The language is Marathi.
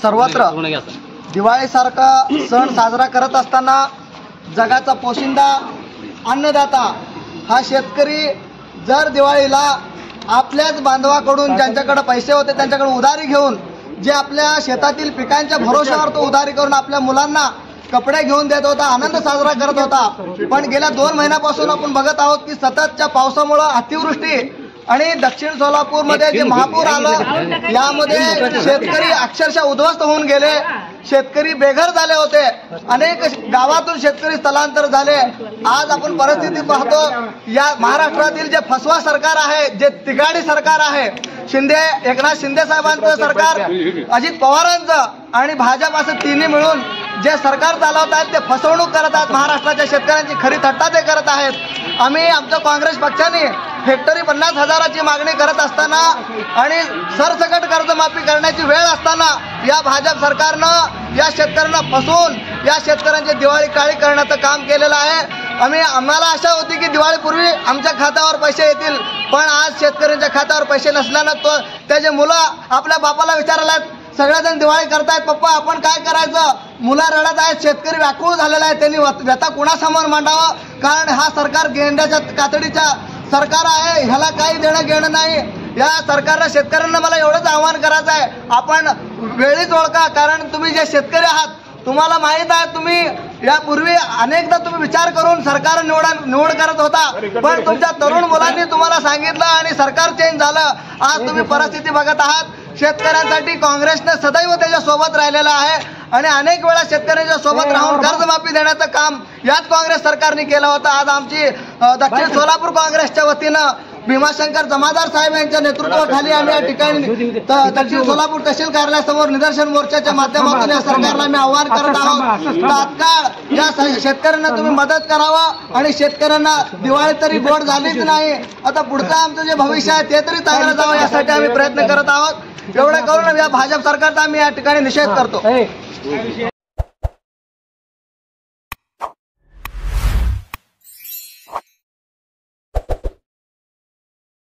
सर्वत्र दिवाळीसारखा सण साजरा करत असताना जगाचा पोशिंदा अन्नदाता हा शेतकरी जर दिवाळीला आपल्याच बांधवाकडून ज्यांच्याकडे पैसे होते त्यांच्याकडे उधारी घेऊन जे आपल्या शेतातील पिकांच्या भरोश्यावर तो उधारी करून आपल्या मुलांना कपडे घेऊन देत होता, आनंद साजरा करत होता। पण गेल्या 2 महिन्यापासून आपण बघत आहोत की सततच्या पावसामुळे अतिवृष्टी आणि दक्षिण सोलापूरमध्ये जे महापूर आलं यामध्ये शेतकरी अक्षरशः उद्ध्वस्त होऊन गेले, शेतकरी बेघर झाले होते, अनेक गावातून शेतकरी स्थलांतर झाले। आज आपण परिस्थिती पाहतो या महाराष्ट्रातील जे फसवा सरकार आहे, जे तिगाडी सरकार आहे, एकनाथ शिंदे साहेबांचं सरकार, अजित पवारांचं आणि भाजप असं तिन्ही मिळून जे सरकार चालवत आहेत ते फसवणूक करत आहेत, महाराष्ट्राच्या शेतकऱ्यांची खरी थट्टा ते करत आहेत। आम्ही आमच्या काँग्रेस पक्षाने हेक्टरी 50,000ची मागणी करत असताना आणि सरसकट कर्जमाफी करण्याची वेळ असताना या भाजप सरकारनं या शेतकऱ्यांना फसवून या शेतकऱ्यांची दिवाळी काळी करण्याचं काम केलेलं आहे। आम्हाला आशा होती की दिवाळीपूर्वी आमच्या खात्यावर पैसे येतील, पण आज शेतकऱ्यांच्या खात्यावर पैसे नसल्यानं त्याचे मुलं आपल्या बापाला विचारायला सगळेजण दिवाळी करतायत, पप्पा आपण काय करायचं, मुलं रडत आहेत, शेतकरी व्याकुळ झालेला आहे, त्यांनी व्यथा कुणासमोर मांडावं, कारण हा सरकार गेंड्याच्या कातडीचा सरकार आहे, ह्याला काही देणं घेणं नाही। या सरकारला शेतकऱ्यांना मला एवढंच आव्हान करायचं आहे, आपण वेळीच ओळखा, कारण तुम्ही जे शेतकरी आहात तुम्हाला माहित आहे, तुम्ही यापूर्वी अनेकदा तुम्ही विचार करून सरकार निवड करत होता, पण तुमच्या तरुण मुलांनी तुम्हाला सांगितलं आणि सरकार चेंज झालं। आज तुम्ही परिस्थिती बघत आहात, शेतकऱ्यांसाठी काँग्रेसने सदैव त्याच्या सोबत राहिलेला आहे आणि अनेक वेळा शेतकऱ्यांच्या सोबत राहून कर्जमाफी देण्याचं काम याच काँग्रेस सरकारने केलं होतं। आज आमची दक्षिण सोलापूर काँग्रेसच्या वतीनं भीमाशंकर जमादार साहेब यांच्या नेतृत्वाखाली आम्ही या ठिकाणी दक्षिण सोलापूर तहसील कार्यालयासमोर निदर्शन मोर्चाच्या माध्यमातून या सरकारला आम्ही आवाहन करत आहोत, तात्काळ या शेतकऱ्यांना तुम्ही मदत करावं आणि शेतकऱ्यांना दिवाळी तरी गोड झालीच नाही, आता पुढचं आमचं जे भविष्य आहे ते तरी चांगलं जावं यासाठी आम्ही प्रयत्न करत आहोत। एवढं करून या भाजप सरकारचा आम्ही या ठिकाणी निषेध करतो।